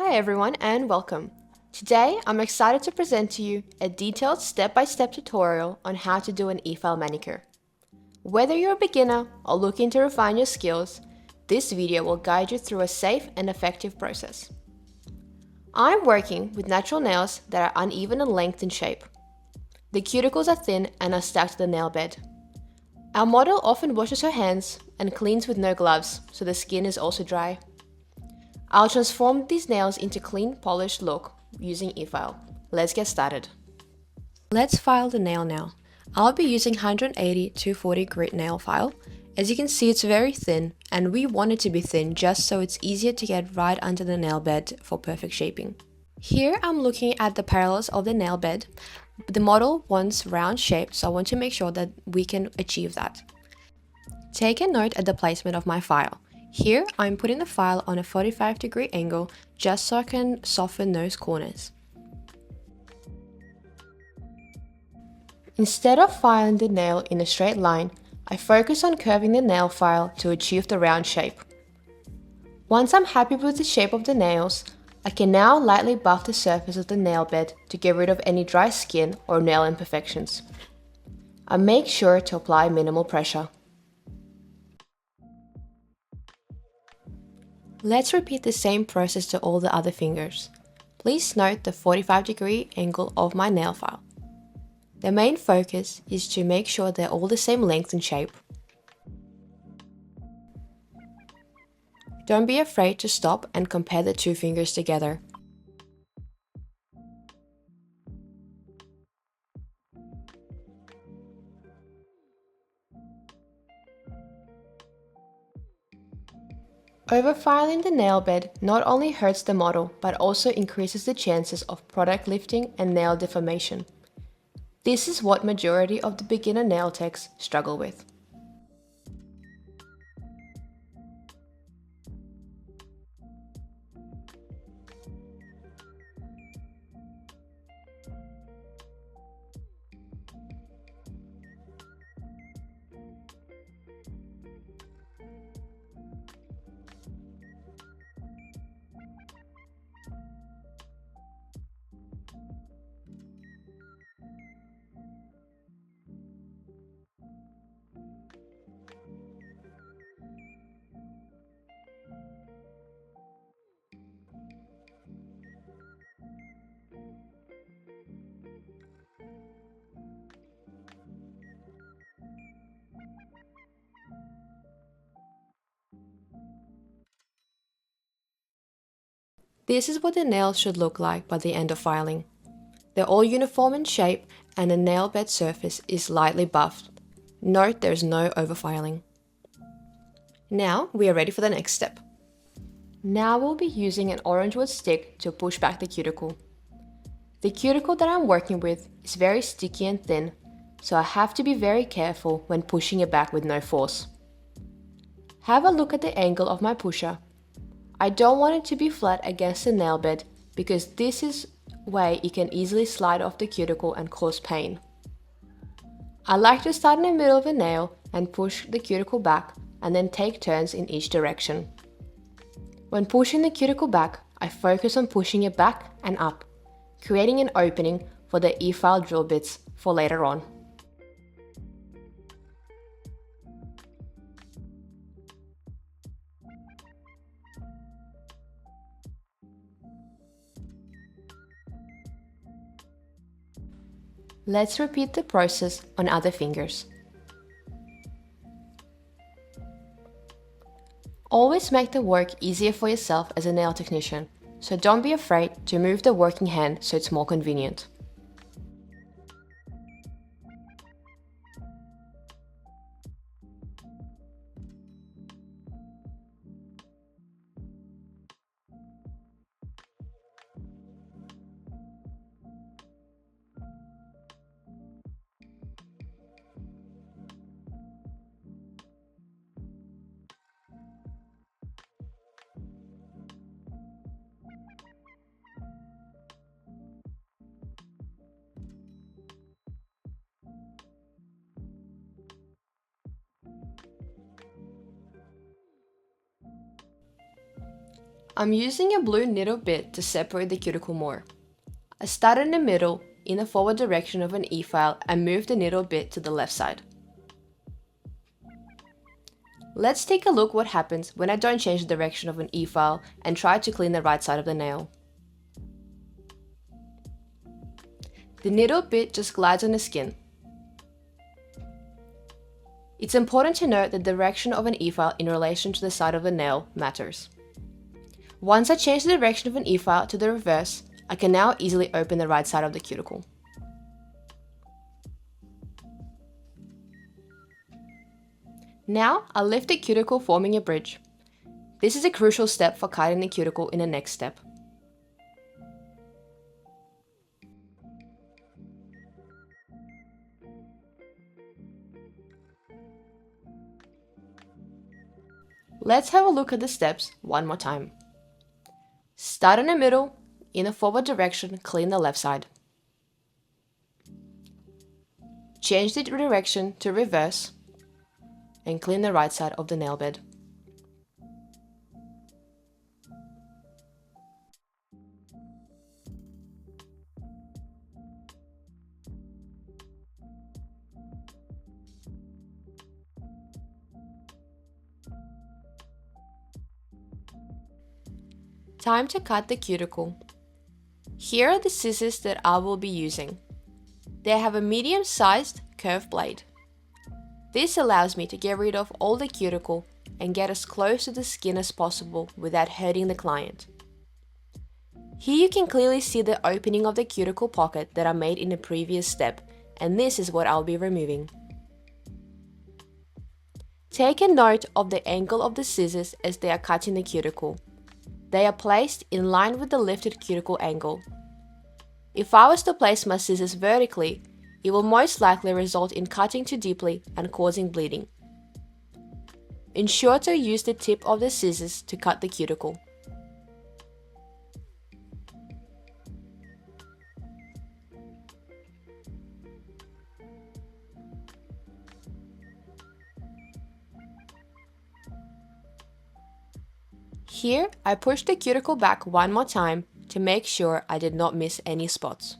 Hi everyone and welcome. Today I'm excited to present to you a detailed step-by-step tutorial on how to do an e-file manicure. Whether you're a beginner or looking to refine your skills, this video will guide you through a safe and effective process. I'm working with natural nails that are uneven in length and shape. The cuticles are thin and are stacked to the nail bed. Our model often washes her hands and cleans with no gloves, so the skin is also dry. I'll transform these nails into clean, polished look using e-file. Let's get started. Let's file the nail now. I'll be using 180-240 grit nail file. As you can see, it's very thin, and we want it to be thin just so it's easier to get right under the nail bed for perfect shaping. Here I'm looking at the parallels of the nail bed. The model wants round shape, so I want to make sure that we can achieve that. Take a note at the placement of my file. Here, I'm putting the file on a 45-degree angle just so I can soften those corners. Instead of filing the nail in a straight line, I focus on curving the nail file to achieve the round shape. Once I'm happy with the shape of the nails, I can now lightly buff the surface of the nail bed to get rid of any dry skin or nail imperfections. I make sure to apply minimal pressure. Let's repeat the same process to all the other fingers. Please note the 45-degree angle of my nail file. The main focus is to make sure they're all the same length and shape. Don't be afraid to stop and compare the two fingers together. Overfiling the nail bed not only hurts the model, but also increases the chances of product lifting and nail deformation. This is what majority of the beginner nail techs struggle with. This is what the nails should look like by the end of filing. They're all uniform in shape and the nail bed surface is lightly buffed. Note there's no overfiling. Now we are ready for the next step. Now we'll be using an orange wood stick to push back the cuticle. The cuticle that I'm working with is very sticky and thin, so I have to be very careful when pushing it back with no force. Have a look at the angle of my pusher. I don't want it to be flat against the nail bed because this is way it can easily slide off the cuticle and cause pain. I like to start in the middle of the nail and push the cuticle back and then take turns in each direction. When pushing the cuticle back, I focus on pushing it back and up, creating an opening for the e-file drill bits for later on. Let's repeat the process on other fingers. Always make the work easier for yourself as a nail technician, so don't be afraid to move the working hand so it's more convenient. I'm using a blue needle bit to separate the cuticle more. I start in the middle, in the forward direction of an E-file, and move the needle bit to the left side. Let's take a look what happens when I don't change the direction of an E-file and try to clean the right side of the nail. The needle bit just glides on the skin. It's important to note that the direction of an E-file in relation to the side of the nail matters. Once I change the direction of an E-file to the reverse, I can now easily open the right side of the cuticle. Now, I'll lift the cuticle forming a bridge. This is a crucial step for cutting the cuticle in the next step. Let's have a look at the steps one more time. Start in the middle, in the forward direction, clean the left side. Change the direction to reverse and clean the right side of the nail bed. Time to cut the cuticle. Here are the scissors that I will be using. They have a medium-sized curved blade. This allows me to get rid of all the cuticle and get as close to the skin as possible without hurting the client. Here you can clearly see the opening of the cuticle pocket that I made in the previous step, and this is what I'll be removing. Take a note of the angle of the scissors as they are cutting the cuticle. They are placed in line with the lifted cuticle angle. If I was to place my scissors vertically, it will most likely result in cutting too deeply and causing bleeding. Ensure to use the tip of the scissors to cut the cuticle. Here, I push the cuticle back one more time to make sure I did not miss any spots.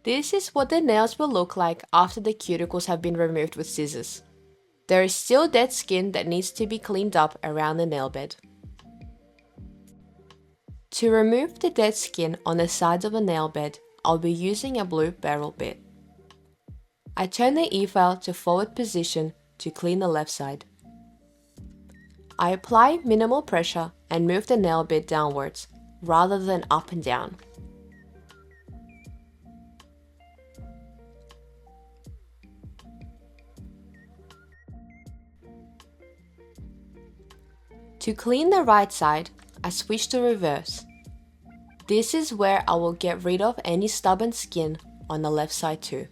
This is what the nails will look like after the cuticles have been removed with scissors. There is still dead skin that needs to be cleaned up around the nail bed. To remove the dead skin on the sides of a nail bed, I'll be using a blue barrel bit. I turn the E-file to forward position to clean the left side. I apply minimal pressure and move the nail bed downwards rather than up and down. To clean the right side, I switch to reverse. This is where I will get rid of any stubborn skin on the left side too.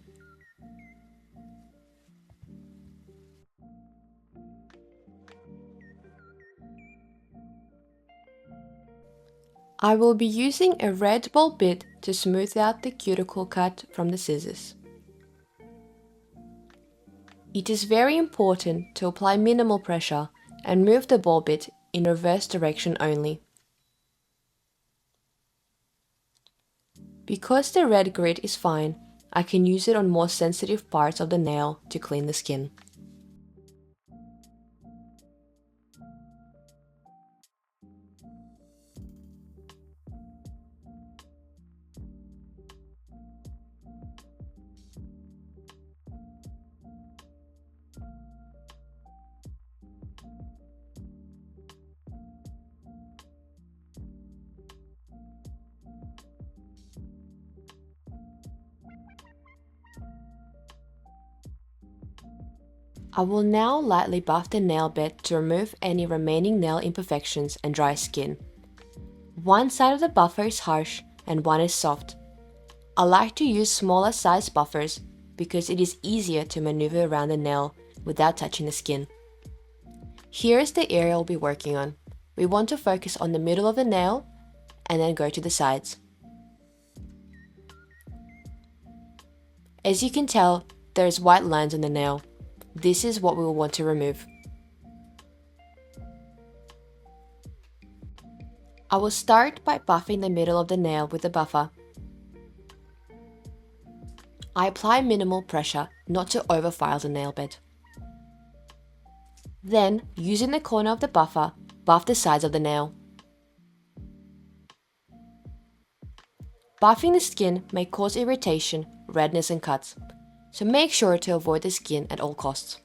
I will be using a red ball bit to smooth out the cuticle cut from the scissors. It is very important to apply minimal pressure and move the ball bit in reverse direction only. Because the red grit is fine, I can use it on more sensitive parts of the nail to clean the skin. I will now lightly buff the nail bed to remove any remaining nail imperfections and dry skin. One side of the buffer is harsh and one is soft. I like to use smaller size buffers because it is easier to maneuver around the nail without touching the skin. Here is the area we'll be working on. We want to focus on the middle of the nail and then go to the sides. As you can tell, there's white lines on the nail. This is what we will want to remove. I will start by buffing the middle of the nail with a buffer. I apply minimal pressure not to overfile the nail bed. Then, using the corner of the buffer, buff the sides of the nail. Buffing the skin may cause irritation, redness and cuts, so make sure to avoid the skin at all costs.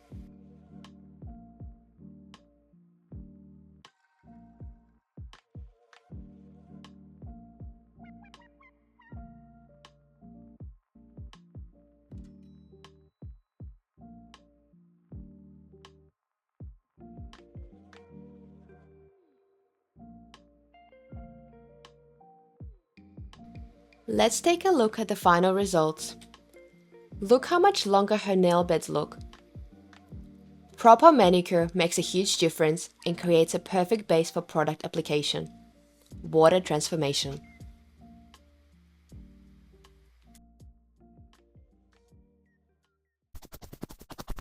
Let's take a look at the final results. Look how much longer her nail beds look. Proper manicure makes a huge difference and creates a perfect base for product application. Water transformation.